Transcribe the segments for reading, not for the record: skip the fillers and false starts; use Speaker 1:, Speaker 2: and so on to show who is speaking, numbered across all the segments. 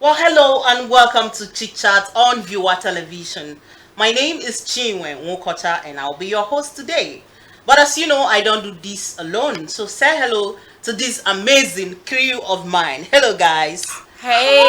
Speaker 1: Well, hello and welcome to Chit Chat on Viewer Television. My name is Chinwe Nwokota and I'll be your host today. But as you know, I don't do this alone. So say hello to this amazing crew of mine. Hello, guys.
Speaker 2: Hey,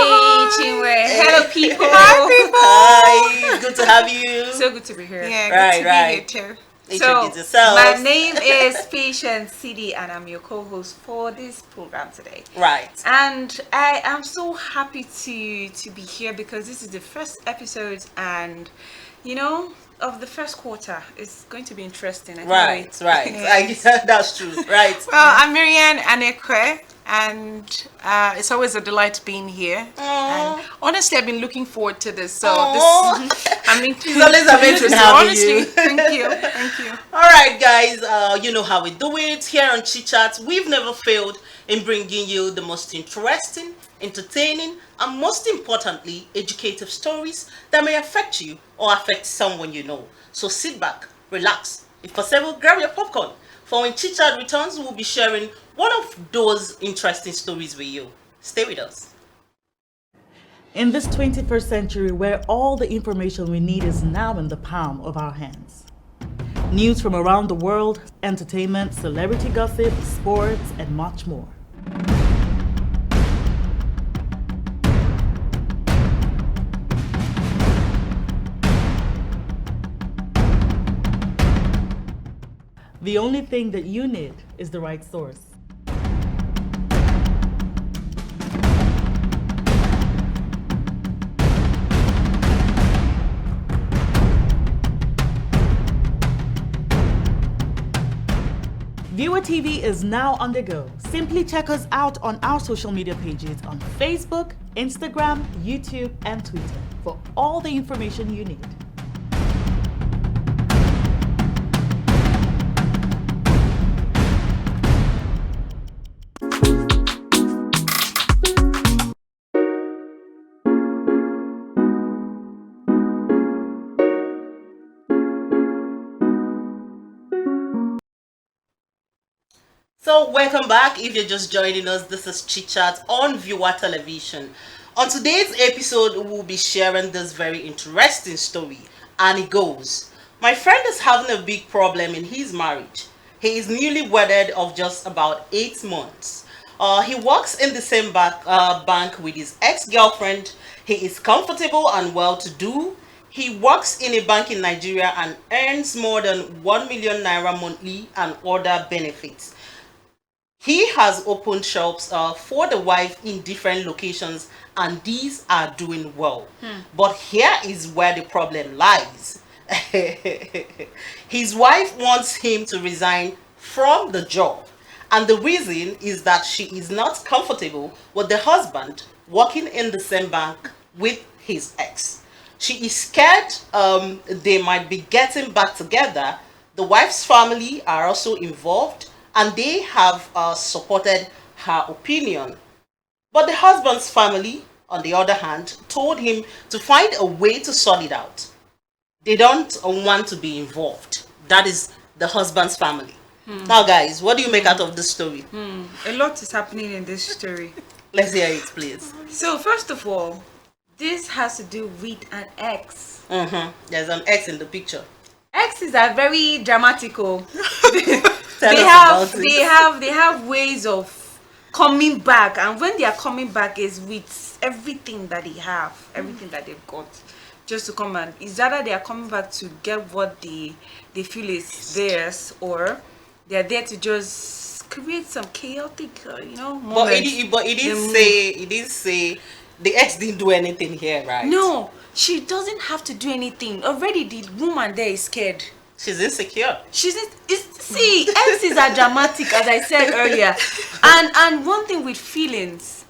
Speaker 2: Chinwe. Hello, people.
Speaker 1: Hi, good to have you.
Speaker 2: So good to be here.
Speaker 3: Yeah,
Speaker 1: Right,
Speaker 3: good to
Speaker 1: right.
Speaker 3: be here too.
Speaker 1: Introduce
Speaker 2: So,
Speaker 1: yourselves.
Speaker 2: my name is Patience CD, and I'm your co-host for this program today.
Speaker 1: Right.
Speaker 2: And I am so happy to be here because this is the first episode, and of the first quarter. It's going to be interesting. I can't
Speaker 1: Right,
Speaker 2: wait.
Speaker 1: right.
Speaker 3: Yes.
Speaker 1: That's true. Right.
Speaker 3: Well, I'm Marianne Anekwe, and it's always a delight being here. And honestly, I've been looking forward to this. So
Speaker 1: Aw.
Speaker 3: I mean,
Speaker 1: It's always amazing
Speaker 3: so
Speaker 1: having
Speaker 3: honestly,
Speaker 1: you.
Speaker 3: thank you.
Speaker 1: All right, guys. You know how we do it here on Chit Chat. We've never failed in bringing you the most interesting, entertaining, and most importantly, educative stories that may affect you or affect someone you know. So sit back, relax. If possible, grab your popcorn. For when Chit Chat returns, we'll be sharing one of those interesting stories with you. Stay with us.
Speaker 4: In this 21st century, where all the information we need is now in the palm of our hands. News from around the world, entertainment, celebrity gossip, sports, and much more. The only thing that you need is the right source. Viewer TV is now on the go. Simply check us out on our social media pages on Facebook, Instagram, YouTube, and Twitter for all the information you need.
Speaker 1: So, welcome back. If you're just joining us, this is Chit Chat on Viewer Television. On today's episode, we'll be sharing this very interesting story, and it goes: my friend is having a big problem in his marriage. He is newly wedded of just about 8 months. He works in the same bank with his ex-girlfriend. He is comfortable and well-to-do. He works in a bank in Nigeria and earns more than 1 million naira monthly and other benefits. He has opened shops for the wife in different locations, and these are doing well. But here is where the problem lies. His wife wants him to resign from the job, and the reason is that she is not comfortable with the husband working in the same bank with his ex. She is scared they might be getting back together. The wife's family are also involved, and they have supported her opinion. But the husband's family, on the other hand, told him to find a way to sort it out. They don't want to be involved. That is the husband's family. Now, guys, what do you make out of this story?
Speaker 2: A lot is happening in this story.
Speaker 1: Let's hear it, please.
Speaker 2: So, first of all, this has to do with an ex.
Speaker 1: There's an X in the picture.
Speaker 2: Exes are very dramatical.
Speaker 1: Tell
Speaker 2: they
Speaker 1: us
Speaker 2: have
Speaker 1: about it.
Speaker 2: they have ways of coming back, and when they are coming back is with everything that they have, everything that they've got, just to come, and it's either they are coming back to get what they feel is theirs, or they are there to just create some chaotic moments.
Speaker 1: But it didn't say the ex didn't do anything here, right?
Speaker 2: No, she doesn't have to do anything. Already the woman there is scared.
Speaker 1: She's insecure.
Speaker 2: See, exes are dramatic, as I said earlier. And one thing with feelings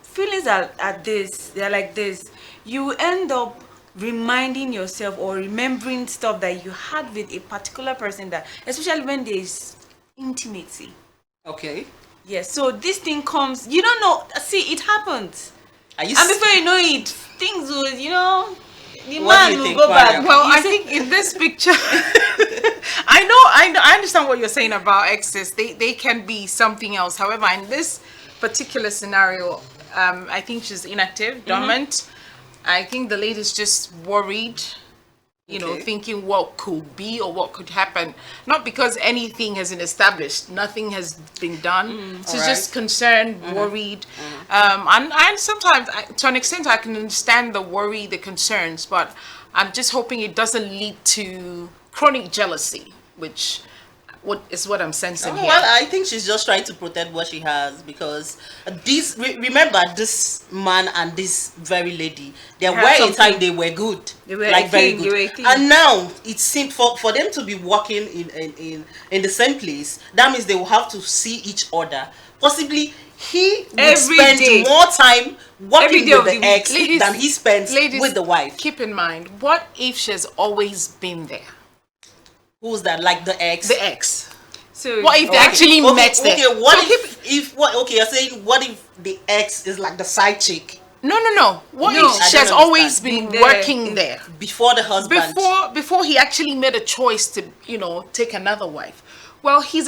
Speaker 2: are this, they're like this. You end up reminding yourself or remembering stuff that you had with a particular person, that especially when there's intimacy.
Speaker 1: Okay.
Speaker 2: Yes, so this thing comes, you don't know, see, it happens.
Speaker 1: Are you
Speaker 2: And before you know it, things will, the
Speaker 1: What do
Speaker 2: man
Speaker 1: you
Speaker 2: will
Speaker 1: think,
Speaker 2: go back.
Speaker 1: Mariam?
Speaker 3: Well,
Speaker 2: You
Speaker 3: I
Speaker 2: see-
Speaker 3: think in this picture, I understand what you're saying about exes. They can be something else. However, in this particular scenario, I think she's inactive, dormant. I think the lady's just worried,
Speaker 1: Okay.
Speaker 3: thinking what could be or what could happen. Not because anything has been established, nothing has been done. She's
Speaker 1: Alright.
Speaker 3: just concerned, worried. And sometimes, to an extent, I can understand the worry, the concerns, but I'm just hoping it doesn't lead to chronic jealousy, which is what I'm sensing here.
Speaker 1: Well, I think she's just trying to protect what she has because remember this man and this very lady, there
Speaker 2: They had
Speaker 1: were a
Speaker 2: something.
Speaker 1: time they were good,
Speaker 2: They were
Speaker 1: like
Speaker 2: a
Speaker 1: very
Speaker 2: thing, they
Speaker 1: good,
Speaker 2: were a thing.
Speaker 1: and now it seems for them to be working in the same place, that means they will have to see each other. Possibly he would
Speaker 2: Every
Speaker 1: spend
Speaker 2: day.
Speaker 1: more time
Speaker 2: Every
Speaker 1: working
Speaker 2: day
Speaker 1: with
Speaker 2: of
Speaker 1: the
Speaker 2: the week.
Speaker 1: ex
Speaker 3: Ladies-
Speaker 1: than he spends
Speaker 3: Ladies,
Speaker 1: with the wife.
Speaker 3: keep in mind, what if she's always been there?
Speaker 1: Who's that? Like the ex?
Speaker 3: The ex.
Speaker 2: So
Speaker 3: What if they
Speaker 1: Okay,
Speaker 3: actually
Speaker 1: okay,
Speaker 3: met there?
Speaker 1: Okay, what
Speaker 3: So
Speaker 1: if what? Okay, you're saying what if the ex is like the side chick
Speaker 3: No. What
Speaker 2: No.
Speaker 3: if
Speaker 1: I
Speaker 3: she has
Speaker 1: don't
Speaker 3: always
Speaker 1: understand.
Speaker 3: been
Speaker 2: Been there
Speaker 3: working
Speaker 2: in-
Speaker 3: there
Speaker 1: before the husband?
Speaker 3: before he actually made a choice to take another wife? Well, she's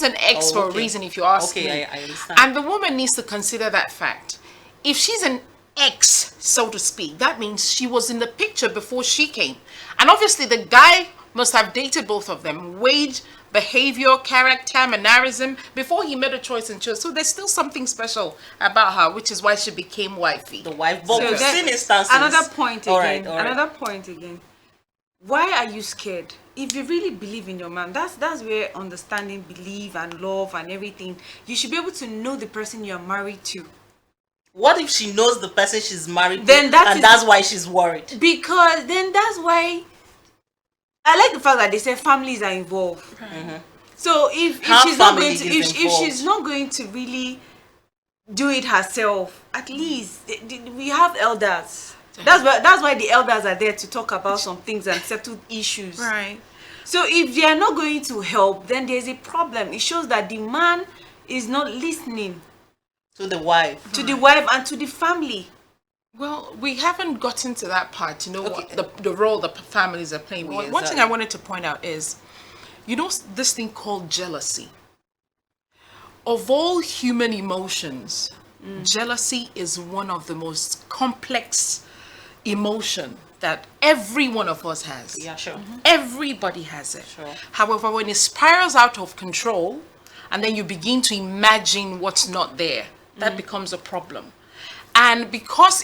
Speaker 3: an ex
Speaker 1: Oh,
Speaker 3: for a
Speaker 1: okay.
Speaker 3: reason, if you ask
Speaker 1: Okay,
Speaker 3: me.
Speaker 1: I understand.
Speaker 3: And the woman needs to consider that fact. If she's an ex, so to speak, that means she was in the picture before she came. And obviously, the guy must have dated both of them, weighed behavior, character, mannerism before he made a choice and chose. So there's still something special about her, which is why she became wifey.
Speaker 1: The wife, but
Speaker 2: So
Speaker 1: we've
Speaker 2: then-
Speaker 1: seen instances.
Speaker 2: Another point again.
Speaker 1: All right.
Speaker 2: Another point again. Why are you scared? If you really believe in your man, that's where understanding, belief, and love and everything. You should be able to know the person you're married to.
Speaker 1: What if she knows the person she's married
Speaker 2: Then
Speaker 1: to,
Speaker 2: that
Speaker 1: and
Speaker 2: is-
Speaker 1: that's why she's worried?
Speaker 2: Because then that's why I like the fact that they say families are involved. So if
Speaker 1: Her
Speaker 2: she's not
Speaker 1: family
Speaker 2: going to
Speaker 1: is
Speaker 2: if
Speaker 1: involved.
Speaker 2: she's not going to really do it herself, at least we have elders. That's why the elders are there to talk about some things and settle issues.
Speaker 3: Right.
Speaker 2: So if they are not going to help, then there's a problem. It shows that the man is not listening
Speaker 1: To the wife.
Speaker 2: to the wife and to the family.
Speaker 3: Well, we haven't gotten to that part,
Speaker 1: Okay.
Speaker 3: what the role the families are playing.
Speaker 1: Yes,
Speaker 3: One thing I wanted to point out is, this thing called jealousy. Of all human emotions, jealousy is one of the most complex emotion that every one of us has.
Speaker 1: Yeah, sure.
Speaker 3: Everybody has it.
Speaker 1: Sure.
Speaker 3: However, when it spirals out of control and then you begin to imagine what's not there, that becomes a problem. And because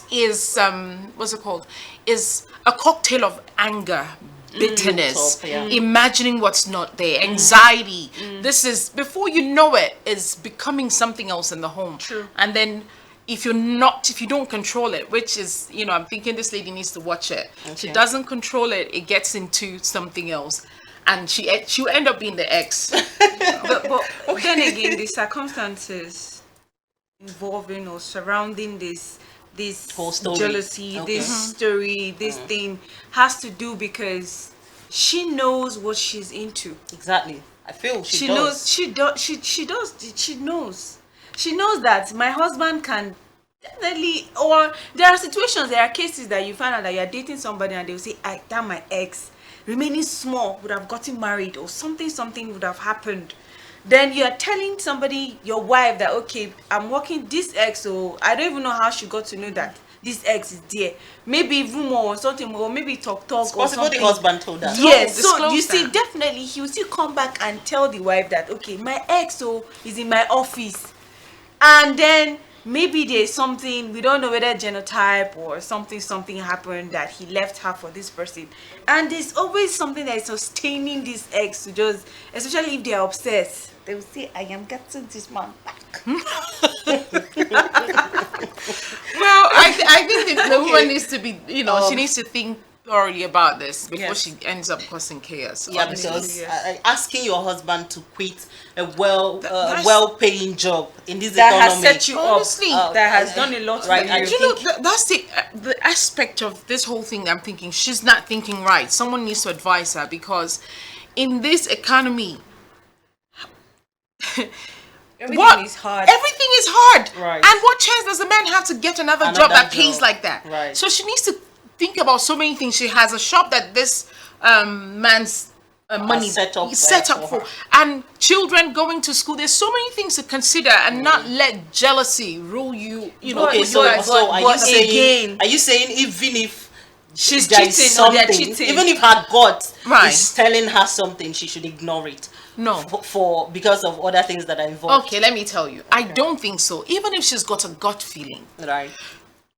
Speaker 3: what's it called? Is a cocktail of anger, bitterness,
Speaker 1: Top, yeah.
Speaker 3: imagining what's not there, anxiety. This is, before you know it, is becoming something else in the home.
Speaker 2: True.
Speaker 3: And then if you don't control it, which is, I'm thinking this lady needs to watch it. She
Speaker 1: Okay.
Speaker 3: doesn't control it, it gets into something else. And she'll end up being the ex.
Speaker 2: But then again, the circumstances involving or surrounding this
Speaker 1: Whole story.
Speaker 2: jealousy,
Speaker 1: Okay.
Speaker 2: this story, this thing has to do because she knows what she's into.
Speaker 1: Exactly. I feel she
Speaker 2: knows
Speaker 1: does.
Speaker 2: she knows that my husband can definitely, or there are cases that you find out that you're dating somebody and they'll say, that my ex remaining small would have gotten married or something would have happened. Then you're telling somebody, your wife, that okay, I'm working this ex, so I don't even know how she got to know that this ex is there. Maybe rumor or something, or maybe talk
Speaker 1: It's
Speaker 2: or
Speaker 1: possible
Speaker 2: something.
Speaker 1: the husband told her.
Speaker 2: Yes, so
Speaker 3: disclose
Speaker 2: you see,
Speaker 3: that.
Speaker 2: definitely he will still come back and tell the wife that okay, my ex is in my office, and then maybe there's something, we don't know whether genotype or something happened that he left her for this person, and there's always something that is sustaining this ex to just, especially if they are obsessed, they will say, I am getting this man back.
Speaker 3: Well, I think the woman needs to be, she needs to think thoroughly about this before
Speaker 1: Yes.
Speaker 3: she ends up causing chaos.
Speaker 1: Yeah,
Speaker 3: honestly.
Speaker 1: because
Speaker 2: yes.
Speaker 1: asking your husband to quit a
Speaker 3: That's-
Speaker 1: well-paying job in this
Speaker 2: That has
Speaker 1: economy,
Speaker 2: set you
Speaker 3: Honestly.
Speaker 2: up, that has done a lot
Speaker 1: Right,
Speaker 2: for
Speaker 1: and
Speaker 2: you.
Speaker 3: You know, that's the aspect of this whole thing. I'm thinking she's not thinking right. Someone needs to advise her, because in this economy,
Speaker 2: Everything is hard.
Speaker 3: Everything is hard.
Speaker 1: Right.
Speaker 3: And what chance does a man have to get another job that pays
Speaker 1: job.
Speaker 3: like that?
Speaker 1: Right.
Speaker 3: So she needs to think about so many things. She has a shop that this man's money
Speaker 1: set up
Speaker 3: for
Speaker 1: her.
Speaker 3: and children going to school. There's so many things to consider, and not let jealousy rule you. You know.
Speaker 1: Okay,
Speaker 2: But-
Speaker 1: so
Speaker 2: but
Speaker 1: are you saying
Speaker 2: again-
Speaker 1: are you saying even if
Speaker 2: She's
Speaker 1: there is
Speaker 2: cheating or they're
Speaker 1: something,
Speaker 2: cheating.
Speaker 1: even if her gut
Speaker 3: Right.
Speaker 1: is telling her something, she should ignore it?
Speaker 3: No.
Speaker 1: For because of other things that are involved.
Speaker 3: Okay, let me tell you. I don't think so. Even if she's got a gut feeling,
Speaker 1: Right.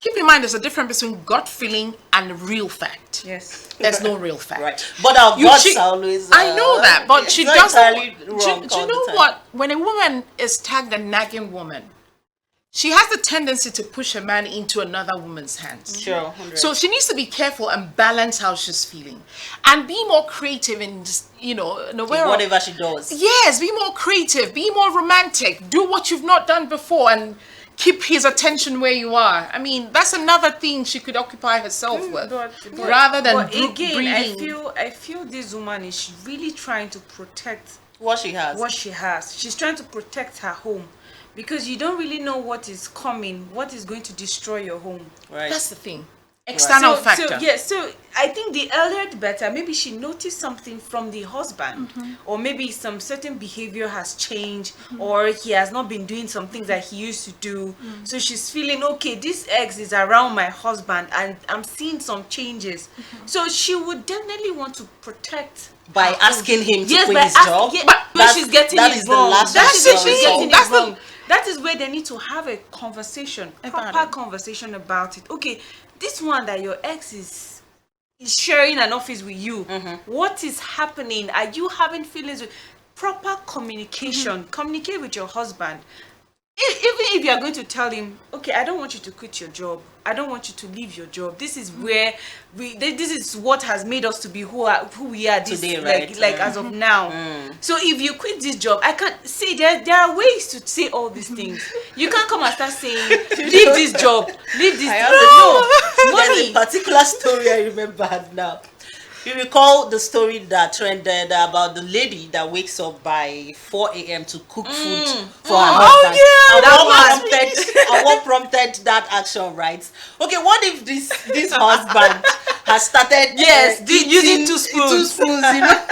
Speaker 3: keep in mind there's a difference between gut feeling and real fact.
Speaker 2: Yes.
Speaker 3: There's no real fact.
Speaker 1: Right. But our
Speaker 3: You
Speaker 1: guts
Speaker 3: cheat-
Speaker 1: are always.
Speaker 3: I know that, but
Speaker 1: it's
Speaker 3: she
Speaker 1: not
Speaker 3: doesn't.
Speaker 1: entirely
Speaker 3: Do,
Speaker 1: wrong
Speaker 3: do
Speaker 1: all
Speaker 3: you
Speaker 1: the
Speaker 3: know
Speaker 1: time.
Speaker 3: what? When a woman is tagged a nagging woman, she has the tendency to push a man into another woman's hands.
Speaker 1: Sure. 100.
Speaker 3: So she needs to be careful and balance how she's feeling, and be more creative in in a way.
Speaker 1: whatever she does.
Speaker 3: Yes, be more creative, be more romantic, do what you've not done before, and keep his attention where you are. I mean, that's another thing she could occupy herself with, rather than
Speaker 2: But again,
Speaker 3: breeding.
Speaker 2: I feel this woman is really trying to protect
Speaker 1: What she has.
Speaker 2: what she has. She's trying to protect her home, because you don't really know what is coming, what is going to destroy your home.
Speaker 1: Right.
Speaker 3: That's the thing. External factor.
Speaker 2: So I think the earlier the better. Maybe she noticed something from the husband, or maybe some certain behavior has changed, or he has not been doing some things that he used to do. So she's feeling, okay, this ex is around my husband and I'm seeing some changes. So she would definitely want to protect
Speaker 1: by
Speaker 2: her
Speaker 1: asking him to
Speaker 2: Yes,
Speaker 1: quit
Speaker 2: by
Speaker 1: his
Speaker 2: asking-
Speaker 1: job.
Speaker 2: yeah, but she's getting
Speaker 1: that
Speaker 2: it
Speaker 1: is the
Speaker 2: wrong.
Speaker 1: last
Speaker 2: That's
Speaker 1: resort.
Speaker 2: she's getting
Speaker 3: That's
Speaker 2: it
Speaker 3: the-
Speaker 2: wrong. That is where they need to have a conversation,
Speaker 3: About
Speaker 2: proper
Speaker 3: it.
Speaker 2: conversation about it. Okay, this one that your ex is sharing an office with you. What is happening? Are you having feelings? Proper communication. Communicate with your husband. Even if you are going to tell him, okay, I don't want you to quit your job. I don't want you to leave your job. This is where this is what has made us to be who we are this,
Speaker 1: Today, right?
Speaker 2: like as of now. So if you quit this job, I can't see there are ways to say all these things. You can't come and start saying, leave this job, leave this. No,
Speaker 1: There's a
Speaker 2: money.
Speaker 1: particular story I remember now. You recall the story that trended about the lady that wakes up by 4 a.m. to cook food for her husband.
Speaker 3: yeah,
Speaker 1: And what prompted that action, right? Okay, what if this husband has started
Speaker 2: Yes, using
Speaker 1: eating
Speaker 2: 2 spoons.
Speaker 1: 2 spoons, you know?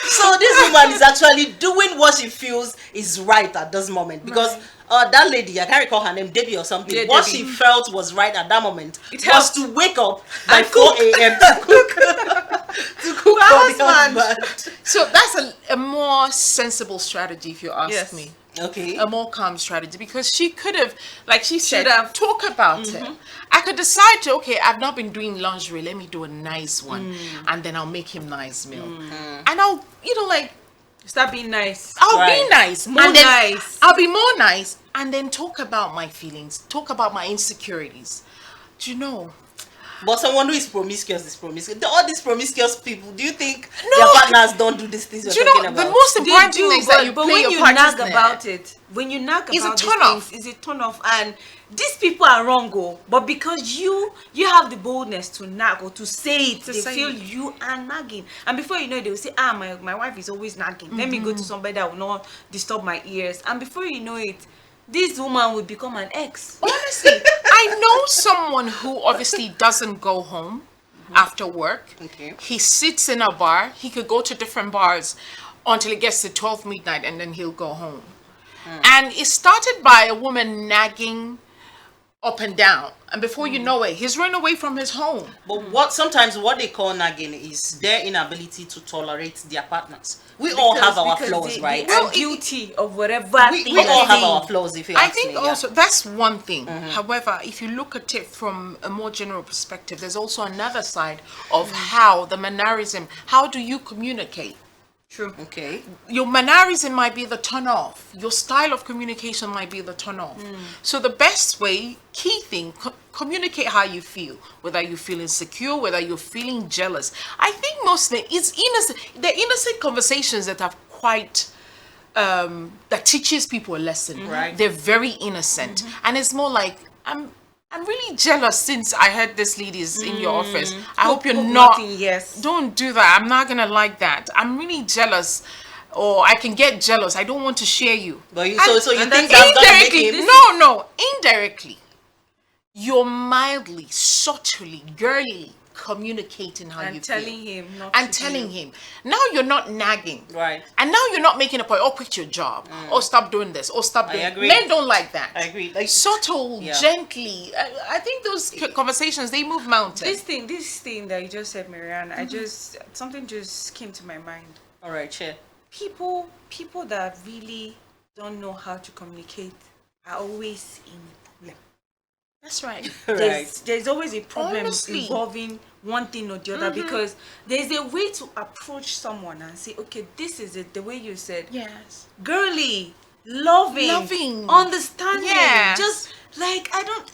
Speaker 1: So this woman is actually doing what she feels is right at this moment, because that lady, I can't recall her name, Debbie or something,
Speaker 2: Yeah,
Speaker 1: what
Speaker 2: Debbie.
Speaker 1: she felt was right at that moment was
Speaker 2: helped.
Speaker 1: to wake up by 4 a.m. to cook to cook for the
Speaker 2: husband.
Speaker 1: husband.
Speaker 3: So that's a more sensible strategy, if you ask
Speaker 2: Yes.
Speaker 3: me.
Speaker 1: Okay.
Speaker 3: A more calm strategy, because she could have, like she said,
Speaker 2: Should have.
Speaker 3: talk about it. I could decide to, okay, I've not been doing lingerie, let me do a nice one, and then I'll make him nice meal, and I'll,
Speaker 2: Start being nice.
Speaker 3: I'll
Speaker 1: Right.
Speaker 3: be nice,
Speaker 2: More
Speaker 3: and then
Speaker 2: nice.
Speaker 3: I'll be more nice, and then talk about my feelings, talk about my insecurities. Do you know?
Speaker 1: But someone who is promiscuous is promiscuous. All these promiscuous people, do you think
Speaker 3: No.
Speaker 1: their partners don't do these things you're
Speaker 3: Do you
Speaker 1: talking
Speaker 3: know
Speaker 1: about?
Speaker 3: the most
Speaker 2: They
Speaker 3: important
Speaker 2: do,
Speaker 3: thing is that you
Speaker 2: but
Speaker 3: play
Speaker 2: when
Speaker 3: your
Speaker 2: you
Speaker 3: partner's
Speaker 2: nag
Speaker 3: net.
Speaker 2: about it, when you nag
Speaker 3: It's a
Speaker 2: about these
Speaker 3: turn off.
Speaker 2: things, it's a turn off. And these people are wrong, but because you have the boldness to nag or to say it, they
Speaker 3: say
Speaker 2: feel
Speaker 3: it.
Speaker 2: you are nagging, and before you know it, they will say, my wife is always nagging. Let me go to somebody that will not disturb my ears, and before you know it, this woman will become an ex.
Speaker 3: Honestly, I know someone who obviously doesn't go home after work.
Speaker 1: Okay.
Speaker 3: He sits in a bar. He could go to different bars until it gets to 12 midnight, and then he'll go home. And it started by a woman nagging up and down. And before you know it, he's run away from his home.
Speaker 1: But sometimes what they call nagging is their inability to tolerate their partners. We all have our
Speaker 2: Because
Speaker 1: flaws,
Speaker 2: they,
Speaker 1: right?
Speaker 2: They are guilty of whatever thing
Speaker 1: we all
Speaker 2: they're
Speaker 1: have our
Speaker 2: doing.
Speaker 1: flaws, if you
Speaker 3: I
Speaker 1: ask
Speaker 3: think
Speaker 1: me, yeah.
Speaker 3: also that's one thing. However, if you look at it from a more general perspective, there's also another side of how the mannerism, how do you communicate?
Speaker 2: True.
Speaker 1: Okay.
Speaker 3: Your mannerism might be the turn off. Your style of communication might be the turn off. So the best way, key thing, communicate how you feel. Whether you feel insecure, whether you're feeling jealous. I think mostly it's innocent. They're innocent conversations that are quite that teaches people a lesson.
Speaker 1: Right.
Speaker 3: They're very innocent, and it's more like I'm really jealous since I heard this lady's in your office. I hope you're not.
Speaker 2: Yes.
Speaker 3: Don't do that. I'm not gonna like that. I'm really jealous, or I can get jealous. I don't want to share you.
Speaker 1: But you,
Speaker 3: And-
Speaker 1: so you
Speaker 3: and
Speaker 1: think
Speaker 3: that's
Speaker 1: that's gonna make
Speaker 3: indirectly?
Speaker 1: him?
Speaker 3: No, indirectly. you're mildly, subtly, girly communicating how you
Speaker 2: And
Speaker 3: feel.
Speaker 2: telling him not
Speaker 3: And
Speaker 2: to
Speaker 3: telling
Speaker 2: do.
Speaker 3: him. Now you're not nagging.
Speaker 1: Right.
Speaker 3: And now you're not making a point, quit your job. Or stop doing this. Or stop doing
Speaker 1: agree.
Speaker 3: Men don't like that.
Speaker 1: I agree. Like,
Speaker 3: Subtle,
Speaker 1: yeah.
Speaker 3: gently. I think those conversations, they move mountains.
Speaker 2: This thing that you just said, Marianne, something just came to my mind.
Speaker 1: all right, Chit.
Speaker 2: People that really don't know how to communicate are always in problem.
Speaker 3: That's right.
Speaker 2: There's always a problem
Speaker 3: Honestly.
Speaker 2: involving one thing or the other, because there's a way to approach someone and say, okay, this is it, the way you said.
Speaker 3: Yes.
Speaker 2: Girly, loving, understanding.
Speaker 3: Yes.
Speaker 2: Just like, I don't,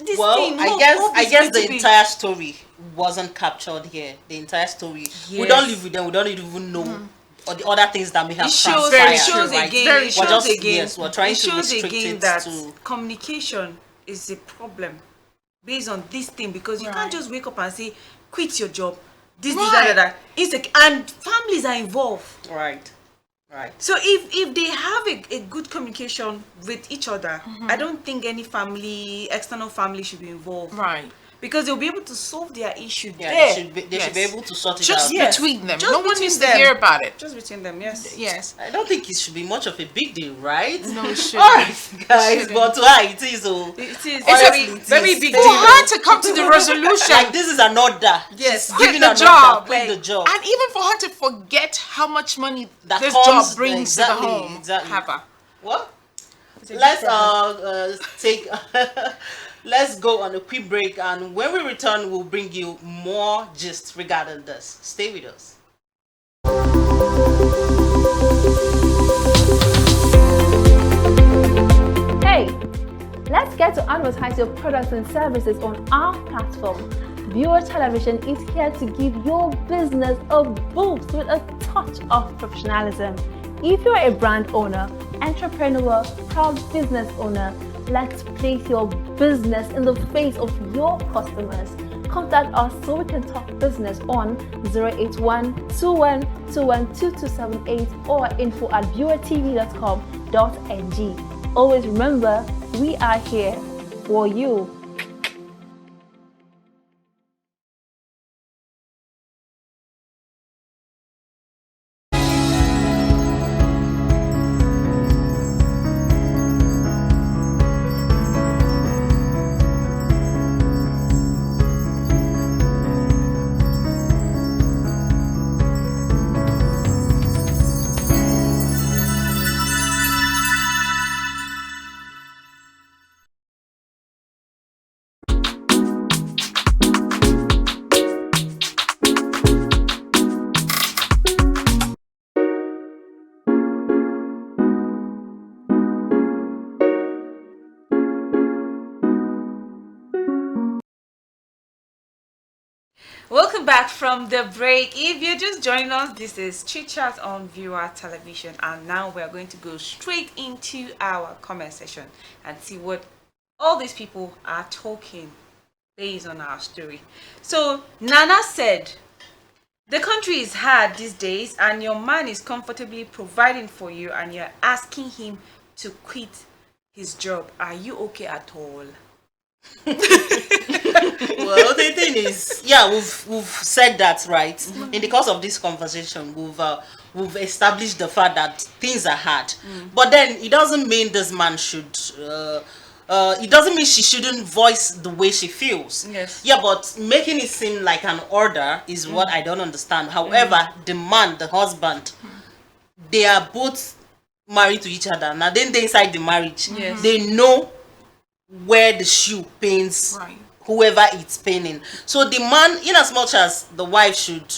Speaker 2: this
Speaker 1: Well,
Speaker 2: thing.
Speaker 1: I
Speaker 2: hope
Speaker 1: guess
Speaker 2: is going
Speaker 1: the
Speaker 2: to be-
Speaker 1: entire story wasn't captured here. The entire story. We
Speaker 2: Yes.
Speaker 1: don't live with them. We don't even know or the other things that may have
Speaker 2: It shows,
Speaker 1: transpired.
Speaker 2: it shows
Speaker 1: right?
Speaker 2: again.
Speaker 3: Very
Speaker 2: It
Speaker 3: true.
Speaker 1: We're
Speaker 2: shows
Speaker 1: just-
Speaker 2: again.
Speaker 1: yes, we're trying
Speaker 2: it
Speaker 1: to
Speaker 2: shows
Speaker 1: restrict
Speaker 2: again
Speaker 1: it
Speaker 2: that
Speaker 1: to-
Speaker 2: communication is a problem based on this thing, because you
Speaker 3: Right.
Speaker 2: can't just wake up and say, quit your job. This,
Speaker 3: Right.
Speaker 2: that. And families are involved.
Speaker 1: Right. Right.
Speaker 2: So if they have a good communication with each other, I don't think any external family should be involved.
Speaker 3: Right.
Speaker 2: Because they'll be able to solve their issue
Speaker 1: Yeah,
Speaker 2: there.
Speaker 1: they should be
Speaker 3: Yes.
Speaker 1: able to sort it
Speaker 3: Just
Speaker 1: out.
Speaker 2: Yes.
Speaker 3: between them.
Speaker 2: Just
Speaker 3: No one
Speaker 2: between
Speaker 3: needs to
Speaker 2: them.
Speaker 3: hear about it.
Speaker 2: Just between them, yes.
Speaker 3: Yes.
Speaker 1: I don't think it should be much of a big deal, right?
Speaker 3: No, it shouldn't.
Speaker 1: All right, guys,
Speaker 3: shouldn't.
Speaker 1: but to her it is. Oh,
Speaker 2: It is
Speaker 1: honestly,
Speaker 2: very,
Speaker 1: it
Speaker 2: very
Speaker 1: is.
Speaker 2: big
Speaker 3: For
Speaker 2: deal.
Speaker 3: her to come to the resolution.
Speaker 1: Like this is an order.
Speaker 2: Yes,
Speaker 1: She's
Speaker 2: quit
Speaker 1: giving
Speaker 2: the
Speaker 1: an
Speaker 2: job,
Speaker 1: order, quit
Speaker 2: like-
Speaker 1: the job.
Speaker 3: And even for her to forget how much money
Speaker 1: That
Speaker 3: this
Speaker 1: comes-
Speaker 3: job brings to the
Speaker 1: exactly,
Speaker 3: home.
Speaker 1: exactly.
Speaker 3: Have her.
Speaker 1: What?
Speaker 2: It's a big
Speaker 1: Let's
Speaker 2: problem.
Speaker 1: take let's go on a quick break, and when we return we'll bring you more gist regarding this. Stay with us.
Speaker 5: Hey, let's get to advertise your products and services on our platform. Viewer Television is here to give your business a boost with a touch of professionalism. If you're a brand owner, entrepreneur, proud business owner, let's place your business in the face of your customers. Contact us so we can talk business on 081-2121-2278 or info@viewertv.com.ng. Always remember, we are here for you.
Speaker 2: Welcome back from the break. If you're just joining us, this is Chit Chat on Viewer Television, and now we're going to go straight into our comment section and see what all these people are talking based on our story. So Nana said, the country is hard these days and your man is comfortably providing for you and you're asking him to quit his job. Are you okay at all?
Speaker 1: Well, the thing is, yeah, we've said that, right? In the course of this conversation, we've established the fact that things are hard, but then it doesn't mean this man should. It doesn't mean she shouldn't voice the way she feels.
Speaker 2: Yes.
Speaker 1: Yeah, but making it seem like an order is what I don't understand. However, the man, the husband, they are both married to each other. Now, then they inside the marriage,
Speaker 2: Yes.
Speaker 1: they know where the shoe pains
Speaker 3: Right.
Speaker 1: whoever it's paining. So the man, in as much as the wife should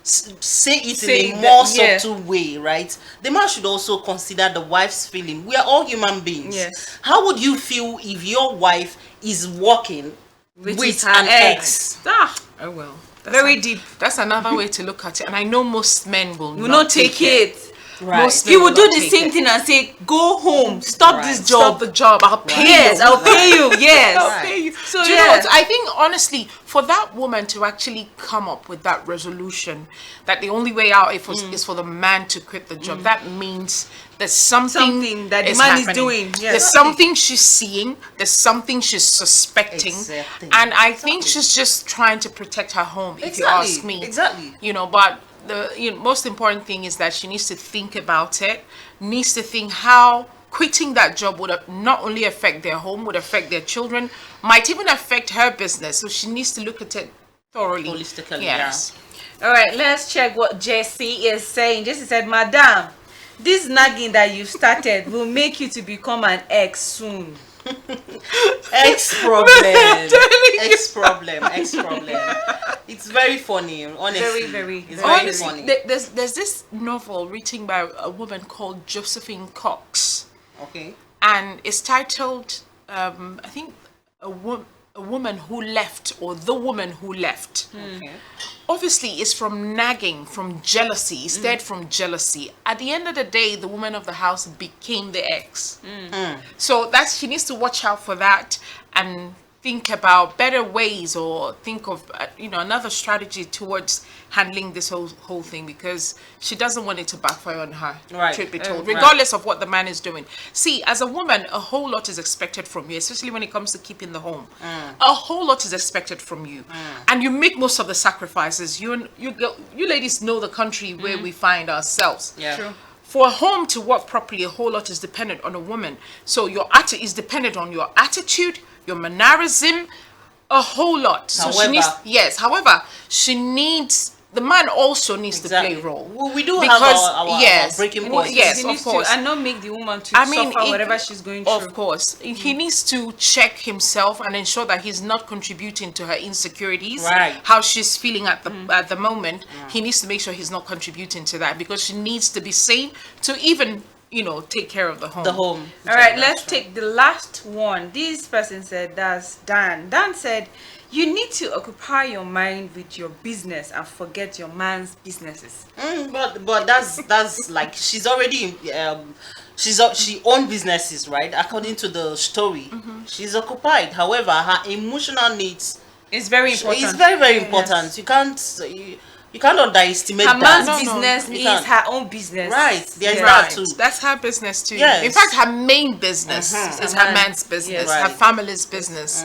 Speaker 1: say it
Speaker 2: Say
Speaker 1: in a
Speaker 2: that-
Speaker 1: more
Speaker 2: yeah.
Speaker 1: subtle way, right? The man should also consider the wife's feeling. We are all human beings.
Speaker 2: Yes.
Speaker 1: How would you feel if your wife is working
Speaker 2: Which
Speaker 1: with
Speaker 2: is her
Speaker 1: an
Speaker 2: ex.
Speaker 1: ex?
Speaker 3: Oh well.
Speaker 2: Very deep.
Speaker 3: That's another way to look at it. And I know most men will
Speaker 2: Will not take it.
Speaker 1: Right.
Speaker 3: Most
Speaker 2: He
Speaker 3: men
Speaker 2: will do
Speaker 3: not
Speaker 2: the
Speaker 3: take
Speaker 2: same
Speaker 3: it.
Speaker 2: thing and say, go home, stop
Speaker 1: Right.
Speaker 2: this
Speaker 3: Stop
Speaker 2: job.
Speaker 3: the job. I'll pay
Speaker 2: Yes,
Speaker 3: you.
Speaker 2: I'll pay you. Yes.
Speaker 3: I'll pay you.
Speaker 2: So
Speaker 3: Do you know
Speaker 2: yeah.
Speaker 3: what? I think honestly, for that woman to actually come up with that resolution that the only way out is for the man to quit the job, that means there's something
Speaker 2: that the
Speaker 3: is
Speaker 2: man
Speaker 3: happening.
Speaker 2: is doing. Yes.
Speaker 3: There's something she's seeing. There's something she's suspecting.
Speaker 1: Exactly.
Speaker 3: And I think she's just trying to protect her home, if you ask me.
Speaker 1: Exactly.
Speaker 3: But the most important thing is that she needs to think about it, needs to think how quitting that job would not only affect their home, would affect their children, might even affect her business. So she needs to look at it thoroughly.
Speaker 1: Holistically,
Speaker 3: yes.
Speaker 2: All right, let's check what Jessie is saying. Jessie said, Madam, this nagging that you started will make you to become an ex soon.
Speaker 1: X problem. X problem. X problem. It's very funny, honestly.
Speaker 2: Very,
Speaker 1: it's
Speaker 2: very
Speaker 1: very funny.
Speaker 3: There's this novel written by a woman called Josephine Cox.
Speaker 1: Okay.
Speaker 3: And it's titled, I think, a woman who left, or the woman who left.
Speaker 1: Okay.
Speaker 3: Obviously, it's from nagging, from jealousy, instead from jealousy. At the end of the day, the woman of the house became the ex. So she needs to watch out for that and think about better ways, or think of another strategy towards handling this whole thing, because she doesn't want it to backfire on her.
Speaker 1: Right.
Speaker 3: Truth be told,
Speaker 1: Right.
Speaker 3: regardless of what the man is doing. See, as a woman, a whole lot is expected from you, especially when it comes to keeping the home. A whole lot is expected from you, and you make most of the sacrifices. You ladies know the country where we find ourselves.
Speaker 1: Yeah.
Speaker 2: True.
Speaker 3: For a home to work properly, a whole lot is dependent on a woman. So is dependent on your attitude, your mannerism, a whole lot. So however, the man also needs to play a role.
Speaker 1: We do have our breaking point.
Speaker 3: Yes,
Speaker 2: He
Speaker 3: of
Speaker 2: needs
Speaker 3: course.
Speaker 2: to, and not make the woman to suffer whatever she's going through.
Speaker 3: Of course. He needs to check himself and ensure that he's not contributing to her insecurities.
Speaker 1: Right.
Speaker 3: How she's feeling at the moment. He needs to make sure he's not contributing to that, because she needs to be sane to even take care of the home.
Speaker 2: All right, let's take the last one. This person said, that's Dan. Dan said, you need to occupy your mind with your business and forget your man's businesses.
Speaker 1: But that's like she's already she owns businesses, right? According to the story, she's occupied. However, her emotional needs
Speaker 2: It's very important.
Speaker 1: It's very, very important. Yes. You can't underestimate
Speaker 2: her
Speaker 1: that.
Speaker 2: man's business is her own business.
Speaker 1: Right. There's
Speaker 3: Right.
Speaker 1: that too.
Speaker 3: That's her business too.
Speaker 1: Yes.
Speaker 3: In fact, her main business is her man's business,
Speaker 1: Yes.
Speaker 3: her
Speaker 1: Right.
Speaker 3: family's business.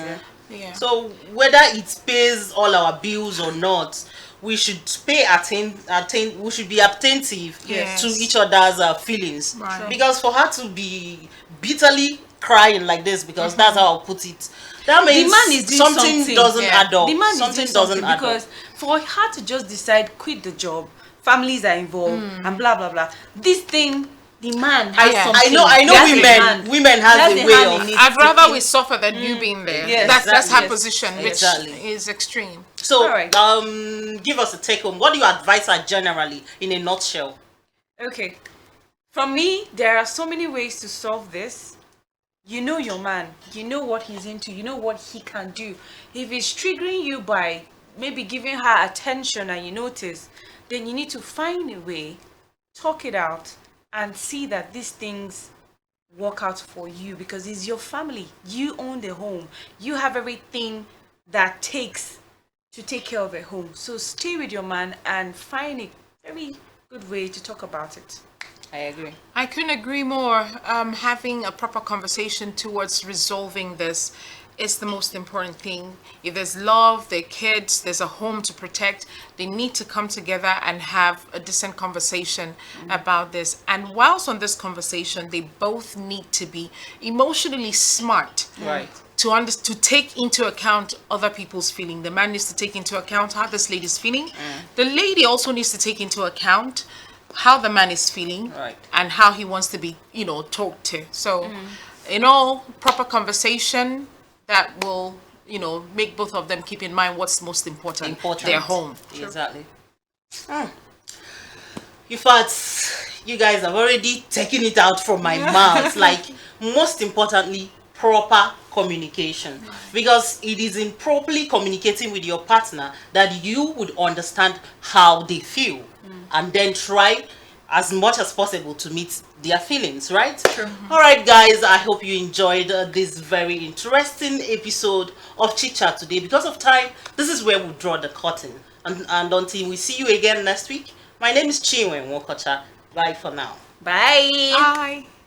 Speaker 3: Yeah.
Speaker 1: So whether it pays all our bills or not, we should we should be attentive
Speaker 3: Yes.
Speaker 1: to each other's feelings.
Speaker 3: Right.
Speaker 1: Because for her to be bitterly crying like this, because that's how I'll put it, that means
Speaker 2: the man is doing
Speaker 1: something doesn't add up.
Speaker 2: The man
Speaker 1: something
Speaker 2: is doing
Speaker 1: doesn't
Speaker 2: something,
Speaker 1: add
Speaker 2: because
Speaker 1: up.
Speaker 2: for her to just decide quit the job, families are involved and blah blah blah. This thing, the man has something.
Speaker 1: I know
Speaker 2: He has a
Speaker 1: women
Speaker 2: hand.
Speaker 1: has
Speaker 2: He
Speaker 1: a
Speaker 2: has
Speaker 1: way
Speaker 2: a hand
Speaker 1: of
Speaker 2: in it.
Speaker 3: I'd rather we suffer than you being there.
Speaker 2: Yes,
Speaker 3: that's her
Speaker 2: yes,
Speaker 3: position, which
Speaker 1: exactly.
Speaker 3: is extreme.
Speaker 1: So
Speaker 2: All right.
Speaker 1: give us a take home. What do you advise her generally in a nutshell?
Speaker 2: Okay. From me, there are so many ways to solve this. You know your man. You know what he's into. You know what he can do. If he's triggering you by maybe giving her attention and you notice, then you need to find a way, talk it out, and see that these things work out for you, because it's your family. You own the home. You have everything that takes to take care of a home. So stay with your man and find a very good way to talk about it.
Speaker 1: I agree.
Speaker 3: I couldn't agree more. Having a proper conversation towards resolving this is the most important thing. If there's love, there are kids, there's a home to protect, they need to come together and have a decent conversation about this. And whilst on this conversation, they both need to be emotionally smart.
Speaker 1: Right.
Speaker 3: To take into account other people's feeling. The man needs to take into account how this lady's feeling. The lady also needs to take into account how the man is feeling,
Speaker 1: Right.
Speaker 3: and how he wants to be, talked to. So, in all, proper conversation that will, make both of them keep in mind what's most important. Their home.
Speaker 1: Exactly. In fact, you guys have already taken it out from my mouth. Like, most importantly, proper communication, because it is in properly communicating with your partner that you would understand how they feel, and then try as much as possible to meet their feelings, right? All right, guys, I hope you enjoyed this very interesting episode of Chit Chat today. Because of time, this is where we draw the curtain. And until we see you again next week, my name is Chinwe Nwokocha. Bye for now.
Speaker 2: Bye.
Speaker 3: Bye.